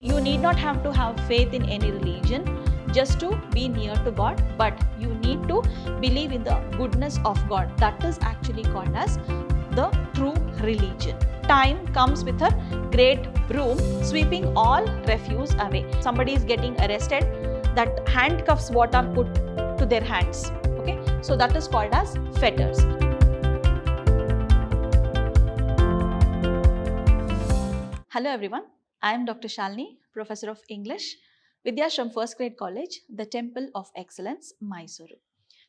You need not have to have faith in any religion just to be near to God, but you need to believe in the goodness of God. That is actually called as the true religion. Time comes with a great broom, sweeping all refuse away. Somebody is getting arrested, that handcuffs what are put to their hands. Okay, so that is called as fetters. Hello everyone, I am Dr. Shalini, Professor of English, Vidhyaashram First Grade College, the Temple of Excellence, MYSURU.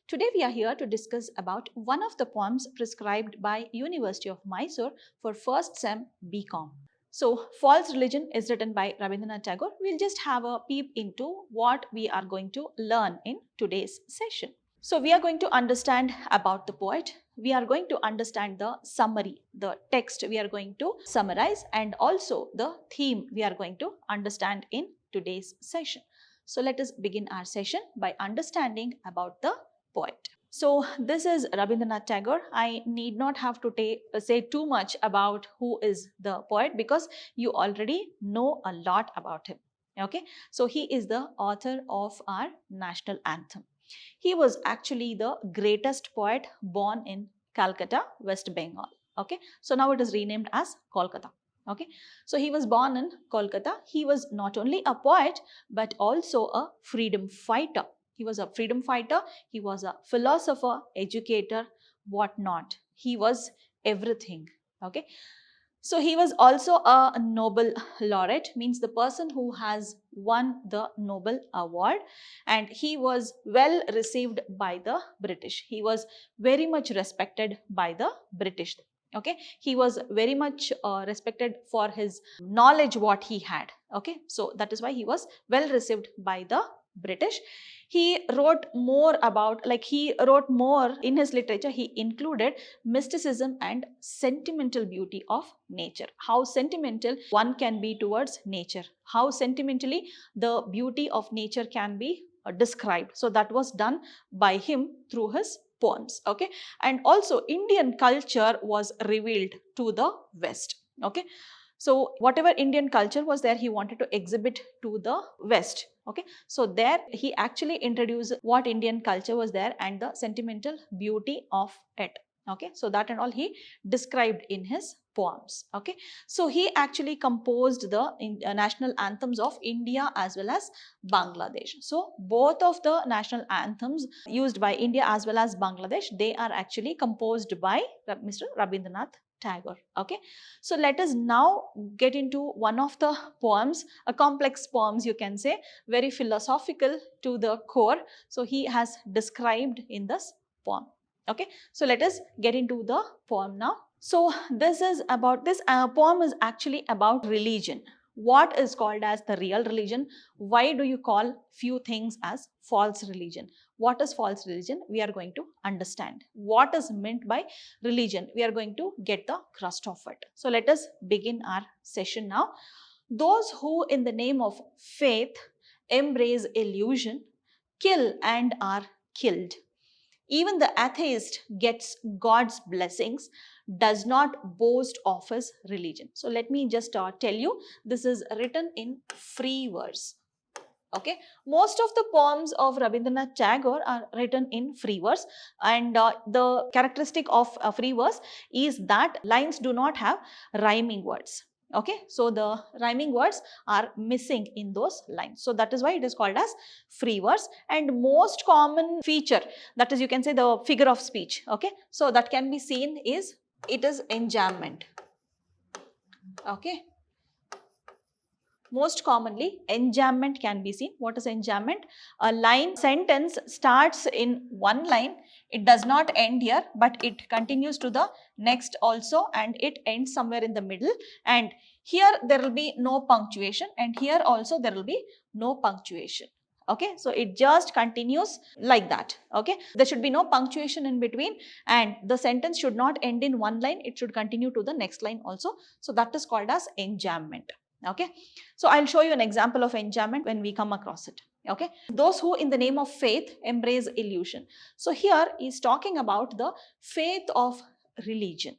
Today we are here to discuss about one of the poems prescribed by University of Mysore for first sem BCom. So, False Religion is written by Rabindranath Tagore. We'll just have a peep into what we are going to learn in today's session. So, we are going to understand about the poet. We are going to understand the summary, the text we are going to summarize, and also the theme we are going to understand in today's session. So, let us begin our session by understanding about the poet. So, this is Rabindranath Tagore. I need not have to say too much about who is the poet because you already know a lot about him. Okay, so he is the author of our national anthem. He was actually the greatest poet born in Calcutta, West Bengal. Okay, so now it is renamed as Kolkata. Okay, so he was born in Kolkata. He was not only a poet but also a freedom fighter. He was a freedom fighter, he was a philosopher, educator, whatnot. He was everything. Okay. So he was also a Nobel laureate, means the person who has won the Nobel Award, and he was well received by the British. He was very much respected by the British. Okay, he was very much respected for his knowledge what he had. Okay, so that is why he was well received by the British. He wrote more about, he wrote more in his literature. He included mysticism and sentimental beauty of nature. How sentimental one can be towards nature. How sentimentally the beauty of nature can be described. So that was done by him through his poems. Okay, and also Indian culture was revealed to the West. Okay, so whatever Indian culture was there, he wanted to exhibit to the West. Okay, so there he actually introduced what Indian culture was there and the sentimental beauty of it. Okay, so that and all he described in his poems. Okay, so he actually composed the national anthems of India as well as Bangladesh. So both of the national anthems used by India as well as Bangladesh, they are actually composed by Mr. Rabindranath Tagore. Okay, so let us now get into one of the poems, a complex poems you can say, very philosophical to the core. So he has described in this poem. Okay, so let us get into the poem now. So this poem is actually about religion. What is called as the real religion? Why do you call few things as false religion? What is false religion? We are going to understand. What is meant by religion? We are going to get the crust of it. So let us begin our session now. Those who in the name of faith embrace illusion, kill and are killed. Even the atheist gets God's blessings, does not boast of his religion. So let me just tell you, this is written in free verse. Okay, most of the poems of Rabindranath Tagore are written in free verse, and the characteristic of free verse is that lines do not have rhyming words. Okay, so the rhyming words are missing in those lines. So that is why it is called as free verse. And most common feature, that is, you can say the figure of speech. Okay, so that can be seen is, it is enjambment. Okay, most commonly enjambment can be seen. What is enjambment? A sentence starts in one line, it does not end here but it continues to the next also, and it ends somewhere in the middle, and here there will be no punctuation, and here also there will be no punctuation. Okay, so it just continues like that. Okay, there should be no punctuation in between, and the sentence should not end in one line, it should continue to the next line also. So that is called as enjambment. Okay, so I'll show you an example of enjambment when we come across it. Okay, those who in the name of faith embrace illusion. So here is talking about the faith of religion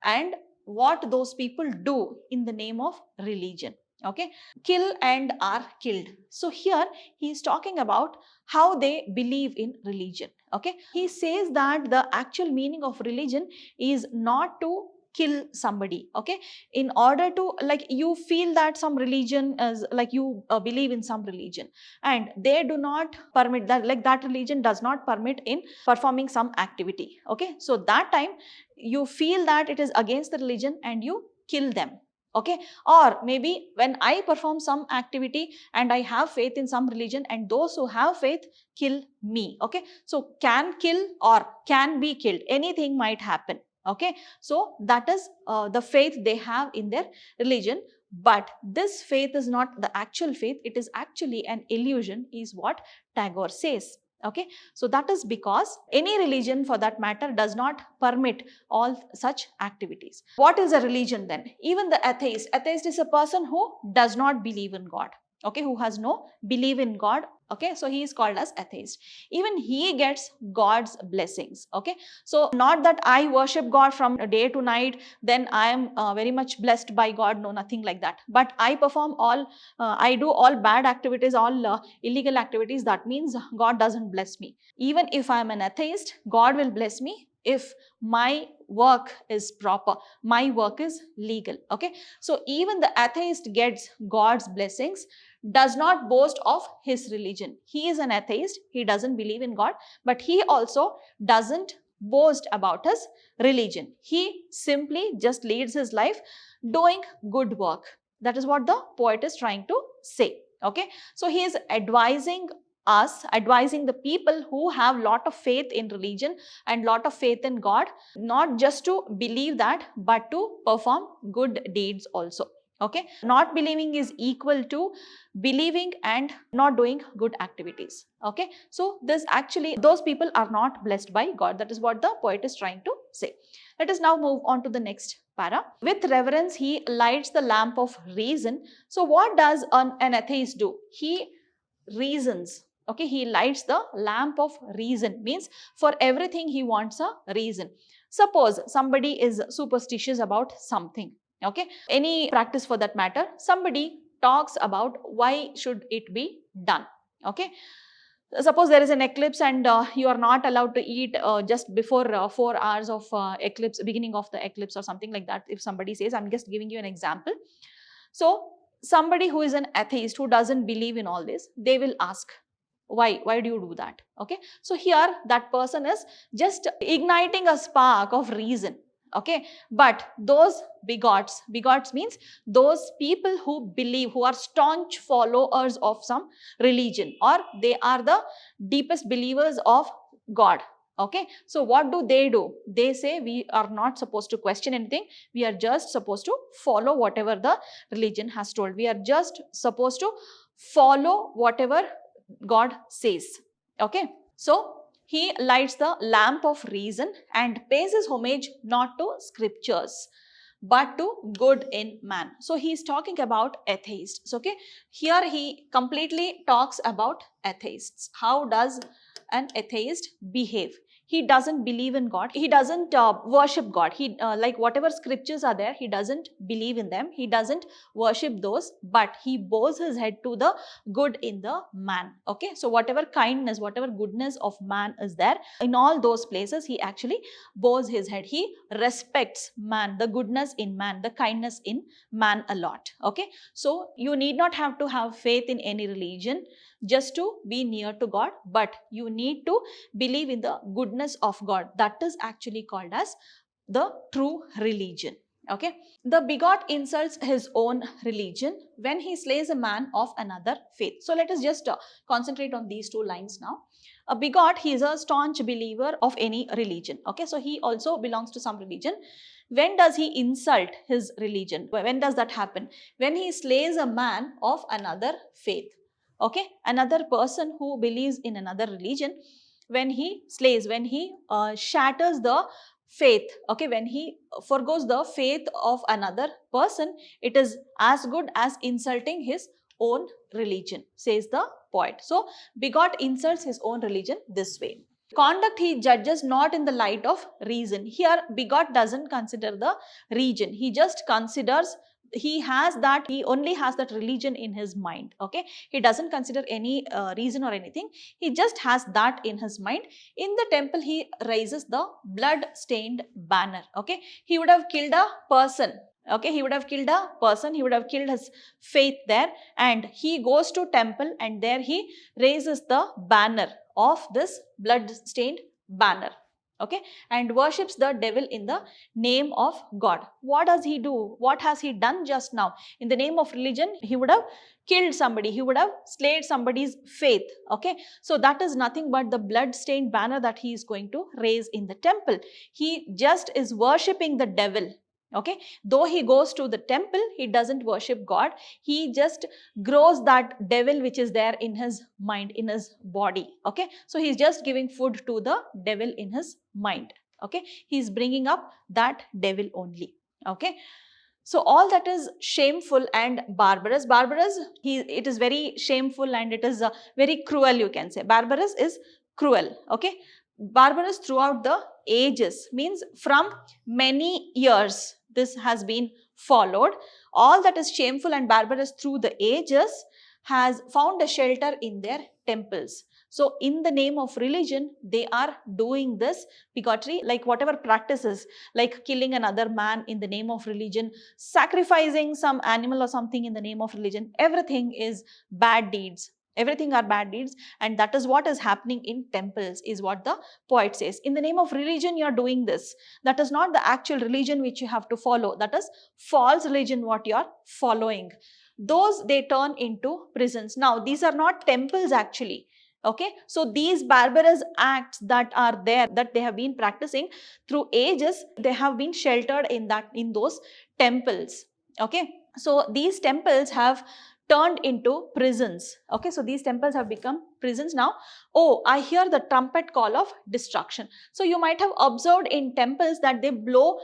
and what those people do in the name of religion. Okay, kill and are killed. So here he is talking about how they believe in religion. Okay, he says that the actual meaning of religion is not to kill somebody. Okay, in order to, like, you feel that some religion is like, you believe in some religion and they do not permit that, like that religion does not permit in performing some activity. Okay, so that time you feel that it is against the religion and you kill them. Okay, or maybe when I perform some activity and I have faith in some religion and those who have faith kill me. Okay, so can kill or can be killed, anything might happen. Okay, so that is the faith they have in their religion. But this faith is not the actual faith, it is actually an illusion, is what Tagore says. Okay, so that is because any religion for that matter does not permit all such activities. What is a religion then? Even the atheist. Atheist is a person who does not believe in God. Okay, who has no belief in God. Okay, so he is called as atheist. Even he gets God's blessings. Okay, so not that I worship God from day to night, then I am very much blessed by God. No, nothing like that. But I perform all, I do all bad activities, all illegal activities. That means God doesn't bless me. Even if I am an atheist, God will bless me if my work is proper, my work is legal. Okay, so even the atheist gets God's blessings, does not boast of his religion. He is an atheist, he doesn't believe in God, but he also doesn't boast about his religion. He simply just leads his life doing good work. That is what the poet is trying to say. Okay, so he is advising us, advising the people who have lot of faith in religion and lot of faith in God, not just to believe that, but to perform good deeds also. Okay, not believing is equal to believing and not doing good activities. Okay, so this actually, those people are not blessed by God. That is what the poet is trying to say. Let us now move on to the next para. With reverence he lights the lamp of reason. So what does an atheist do? He reasons. Okay, he lights the lamp of reason, means for everything he wants a reason. Suppose somebody is superstitious about something. Okay, any practice for that matter, somebody talks about why should it be done. Okay, suppose there is an eclipse and you are not allowed to eat just before 4 hours of eclipse, beginning of the eclipse or something like that. If somebody says, I'm just giving you an example. So somebody who is an atheist, who doesn't believe in all this, they will ask, why do you do that? Okay, so here that person is just igniting a spark of reason. Okay, but those bigots means those people who believe, who are staunch followers of some religion, or they are the deepest believers of God. Okay, so what do? They say we are not supposed to question anything, we are just supposed to follow whatever the religion has told, we are just supposed to follow whatever God says. Okay, so he lights the lamp of reason and pays his homage not to scriptures but to good in man. So he is talking about atheists. Okay, here he completely talks about atheists. How does an atheist behave? He doesn't believe in God, he doesn't worship God, he like whatever scriptures are there, he doesn't believe in them, he doesn't worship those, but he bows his head to the good in the man. Okay, so whatever kindness, whatever goodness of man is there, in all those places he actually bows his head, he respects man, the goodness in man, the kindness in man a lot. Okay, so you need not have to have faith in any religion just to be near to God, but you need to believe in the goodness of God. That is actually called as the true religion. Okay, the bigot insults his own religion when he slays a man of another faith. So let us just concentrate on these two lines now. A bigot, he is a staunch believer of any religion. Okay, so he also belongs to some religion. When does he insult his religion? When does that happen? When he slays a man of another faith. Okay, another person who believes in another religion, when he slays, when he shatters the faith, okay, when he forgoes the faith of another person, it is as good as insulting his own religion, says the poet. So bigot insults his own religion this way. Conduct he judges not in the light of reason. Here bigot doesn't consider the region, he just considers he only has that religion in his mind. Okay, he doesn't consider any reason or anything. He just has that in his mind. In the temple, he raises the blood stained banner. Okay, he would have killed a person. Okay, he would have killed a person, he would have killed his faith there, and he goes to temple and there he raises the banner of this blood stained banner. Okay, and worships the devil in the name of God. What does he do? What has he done just now? In the name of religion, he would have killed somebody, he would have slayed somebody's faith. Okay, so that is nothing but the blood stained banner that he is going to raise in the temple. He just is worshipping the devil. Okay, though he goes to the temple, he doesn't worship God. He just grows that devil which is there in his mind, in his body. Okay, so he's just giving food to the devil in his mind. Okay, he's bringing up that devil only. Okay, so all that is shameful and barbarous. It is very shameful and it is very cruel, you can say. Barbarous is cruel. Okay, barbarous throughout the ages means from many years this has been followed. All that is shameful and barbarous through the ages has found a shelter in their temples. So in the name of religion, they are doing this bigotry, like whatever practices, like killing another man in the name of religion, sacrificing some animal or something in the name of religion. Everything is bad deeds. Everything are bad deeds, and that is what is happening in temples, is what the poet says. In the name of religion, you are doing this. That is not the actual religion which you have to follow. That is false religion what you are following. Those they turn into prisons. Now, these are not temples actually. Okay, so these barbarous acts that are there, that they have been practicing through ages, they have been sheltered in those temples. Okay, so these temples have turned into prisons. Okay, so these temples have become prisons now. Oh, I hear the trumpet call of destruction. So you might have observed in temples that they blow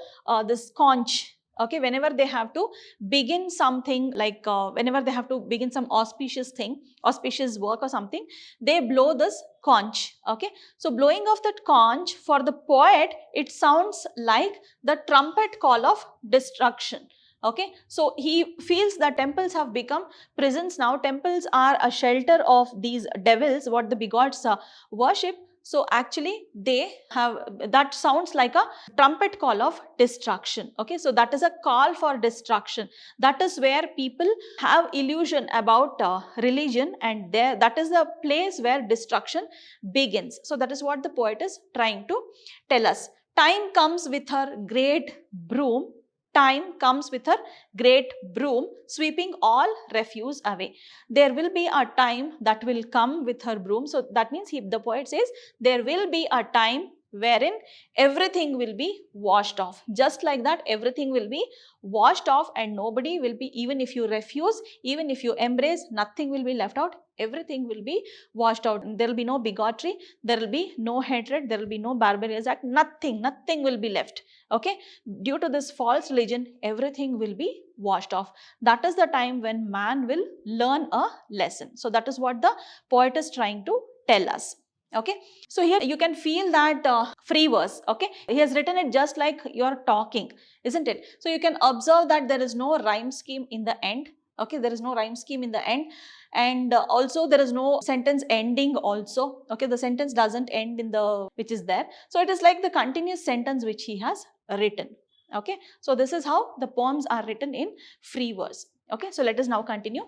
this conch. Okay, whenever they have to begin something, like whenever they have to begin some auspicious thing, auspicious work or something, they blow this conch. Okay, so blowing of that conch, for the poet, it sounds like the trumpet call of destruction. Okay, so he feels that temples have become prisons now. Temples are a shelter of these devils, what the bigots worship. So actually they have, that sounds like a trumpet call of destruction. Okay, so that is a call for destruction. That is where people have illusion about religion, and there, that is the place where destruction begins. So that is what the poet is trying to tell us. Time comes with her great broom. Time comes with her great broom, sweeping all refuse away. There will be a time that will come with her broom. So that means the poet says there will be a time wherein everything will be washed off. Just like that, everything will be washed off, and nobody will be, even if you refuse, even if you embrace, nothing will be left out. Everything will be washed out. There will be no bigotry, there will be no hatred, there will be no barbarous act, nothing will be left. Okay, due to this false religion, everything will be washed off. That is the time when man will learn a lesson. So that is what the poet is trying to tell us. Okay, so here you can feel that free verse. Okay, he has written it just like you are talking, isn't it? So you can observe that there is no rhyme scheme in the end. Okay, there is no rhyme scheme in the end, and also there is no sentence ending also. Okay, the sentence doesn't end in the which is there. So it is like the continuous sentence which he has written. Okay, so this is how the poems are written in free verse. Okay, so let us now continue.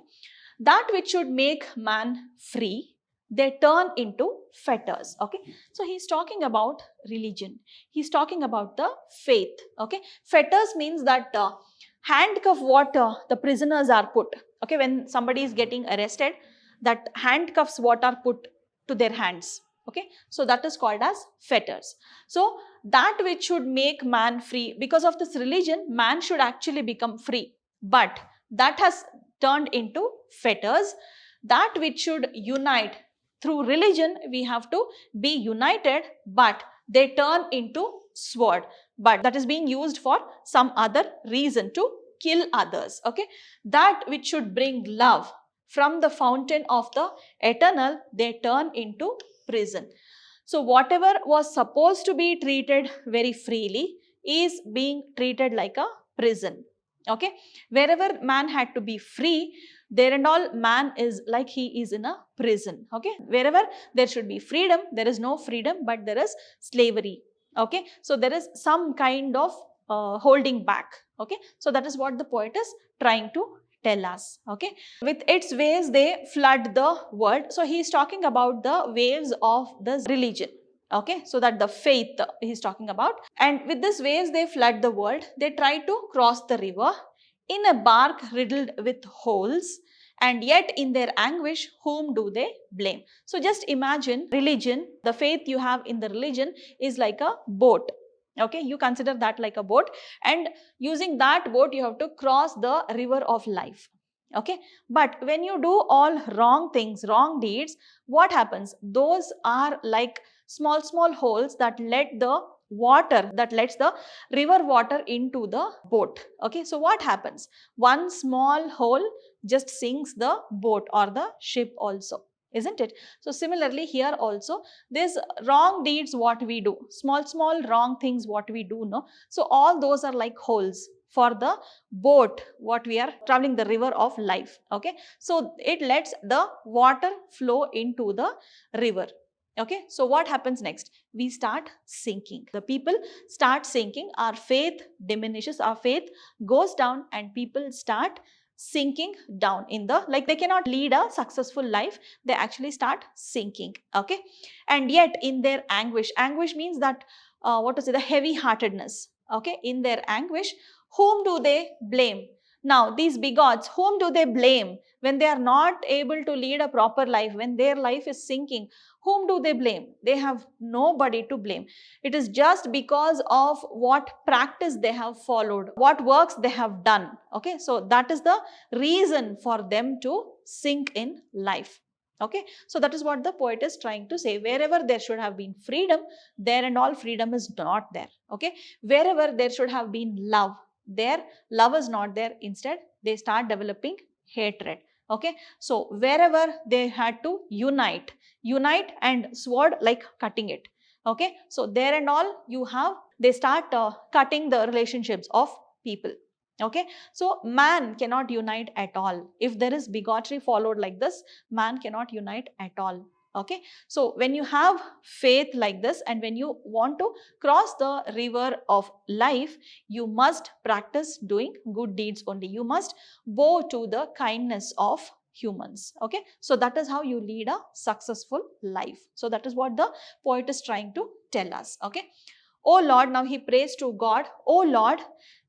That which should make man free, they turn into fetters. Okay, so he's talking about religion, he's talking about the faith. Okay, fetters means that handcuff what the prisoners are put. Okay, when somebody is getting arrested, that handcuffs what are put to their hands. Okay, so that is called as fetters. So that which should make man free, because of this religion, man should actually become free, but that has turned into fetters. That which should unite, through religion we have to be united, but they turn into sword, but that is being used for some other reason, to kill others. Okay, that which should bring love from the fountain of the eternal, they turn into prison. So whatever was supposed to be treated very freely is being treated like a prison. Okay, wherever man had to be free, there and all man is like he is in a prison. Okay, wherever there should be freedom, there is no freedom, but there is slavery. Okay, so there is some kind of holding back. Okay, so that is what the poet is trying to tell us. Okay, with its waves they flood the world. So he is talking about the waves of the religion. Okay, so that the faith he is talking about, and with these waves they flood the world. They try to cross the river in a bark riddled with holes, and yet in their anguish whom do they blame? So just imagine religion, the faith you have in the religion is like a boat. Okay, you consider that like a boat, and using that boat you have to cross the river of life. Okay, but when you do all wrong things, wrong deeds, what happens? Those are like small holes that let the water, that lets the river water into the boat. Okay, so what happens? One small hole just sinks the boat or the ship also, isn't it? So similarly here also, these wrong deeds what we do, small wrong things what we do, no, so all those are like holes for the boat what we are traveling the river of life. Okay, so it lets the water flow into the river. Okay, so what happens next? We start sinking. The people start sinking. Our faith diminishes, our faith goes down, and people start sinking down in the, like they cannot lead a successful life. They actually start sinking. Okay, and yet in their anguish, anguish means that what to say, the heavy heartedness. Okay, in their anguish, whom do they blame? Now these bigots, whom do they blame when they are not able to lead a proper life, when their life is sinking? Whom do they blame? They have nobody to blame. It is just because of what practice they have followed, what works they have done. Okay, so that is the reason for them to sink in life. Okay, so that is what the poet is trying to say. Wherever there should have been freedom, there and all freedom is not there. Okay, wherever there should have been love, there love is not there. Instead, they start developing hatred. Okay, so wherever they had to unite and sword like cutting it. Okay, so there and all you have, they start cutting the relationships of people. Okay, so man cannot unite at all. If there is bigotry followed like this, man cannot unite at all. Okay, so when you have faith like this, and when you want to cross the river of life, you must practice doing good deeds only. You must bow to the kindness of humans. Okay, so that is how you lead a successful life. So that is what the poet is trying to tell us. Okay, oh Lord, now he prays to God. Oh Lord,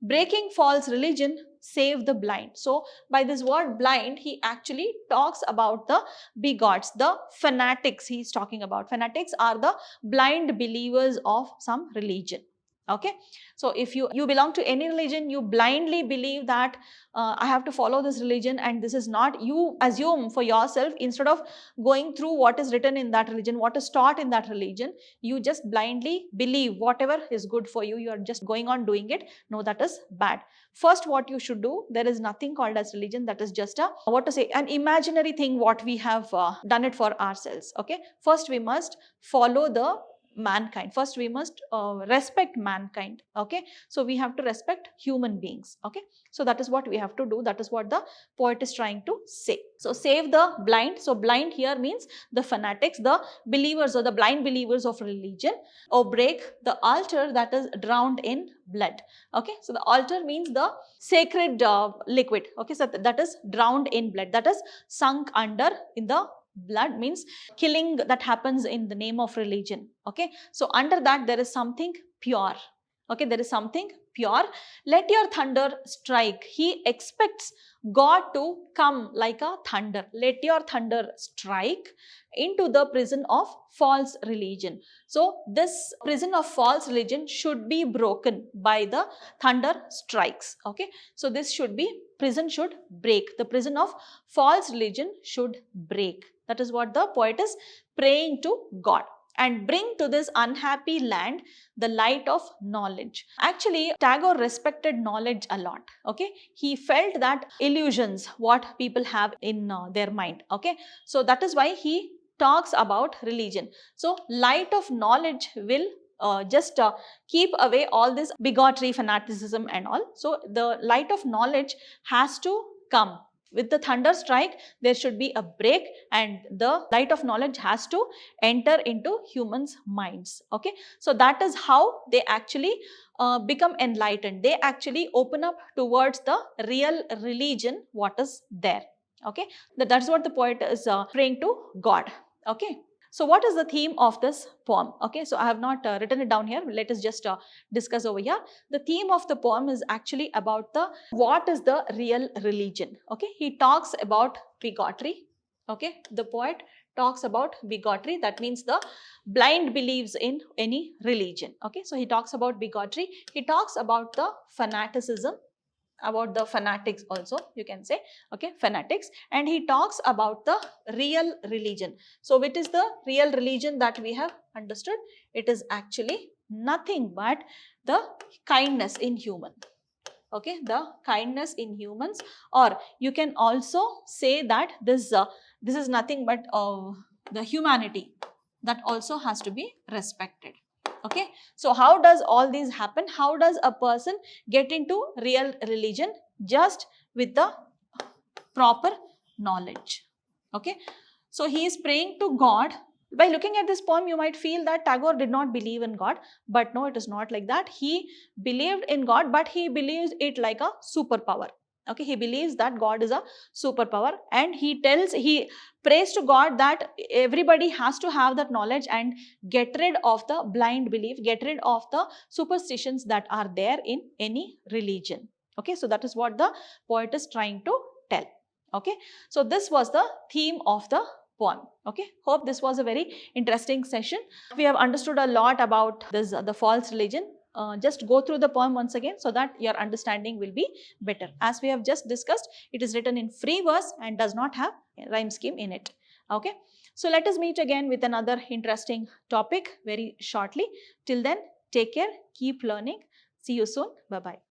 breaking false religion, save the blind. So by this word blind, he actually talks about the bigots, the fanatics. He is talking about fanatics are the blind believers of some religion. Okay, so if you belong to any religion, you blindly believe that I have to follow this religion, and this is not, you assume for yourself, instead of going through what is written in that religion, what is taught in that religion, you just blindly believe whatever is good for you, you are just going on doing it. No, that is bad. First, what you should do, there is nothing called as religion. That is just a, what to say, an imaginary thing what we have done it for ourselves. Okay, first we must follow the mankind. First we must respect mankind. Okay, so we have to respect human beings. Okay, so that is what we have to do. That is what the poet is trying to say. So save the blind. So blind here means the fanatics, the believers or the blind believers of religion. Or break the altar that is drowned in blood. Okay, so the altar means the sacred liquid. Okay, so that is drowned in blood, that is sunk under in the blood, means killing that happens in the name of religion. Okay, so under that there is something pure. Okay, there is something pure. Let your thunder strike. He expects God to come like a thunder. Let your thunder strike into the prison of false religion. So this prison of false religion should be broken by the thunder strikes. Okay, so this should be, prison should break. The prison of false religion should break. That is what the poet is praying to God. And bring to this unhappy land the light of knowledge. Actually, Tagore respected knowledge a lot. Okay, he felt that illusions what people have in their mind. Okay, so that is why he talks about religion. So light of knowledge will just keep away all this bigotry, fanaticism and all. So the light of knowledge has to come. With the thunder strike, there should be a break and the light of knowledge has to enter into humans' minds. Okay, so that is how they actually become enlightened. They actually open up towards the real religion, what is there. Okay, that's what the poet is praying to God. Okay. So what is the theme of this poem? Okay, so I have not written it down here. Let us just discuss over here. The theme of the poem is actually about the what is the real religion. Okay, he talks about bigotry. Okay, the poet talks about bigotry. That means the blind beliefs in any religion. Okay, so he talks about bigotry. He talks about the fanaticism, about the fanatics also, you can say. Okay, fanatics. And he talks about the real religion. So what is the real religion that we have understood? It is actually nothing but the kindness in human. Okay, the kindness in humans, or you can also say that this is nothing but the humanity that also has to be respected. Okay, so how does all these happen? How does a person get into real religion? Just with the proper knowledge. Okay, so he is praying to God. By looking at this poem, you might feel that Tagore did not believe in God, but no, it is not like that. He believed in God, but he believes it like a superpower. Okay, he believes that God is a superpower, and he prays to God that everybody has to have that knowledge and get rid of the blind belief, get rid of the superstitions that are there in any religion. Okay, so that is what the poet is trying to tell. Okay, so this was the theme of the poem. Okay, hope this was a very interesting session. We have understood a lot about this the false religion. Just go through the poem once again so that your understanding will be better. As we have just discussed, it is written in free verse and does not have a rhyme scheme in it. Okay, so let us meet again with another interesting topic very shortly. Till then, take care, keep learning. See you soon. Bye bye.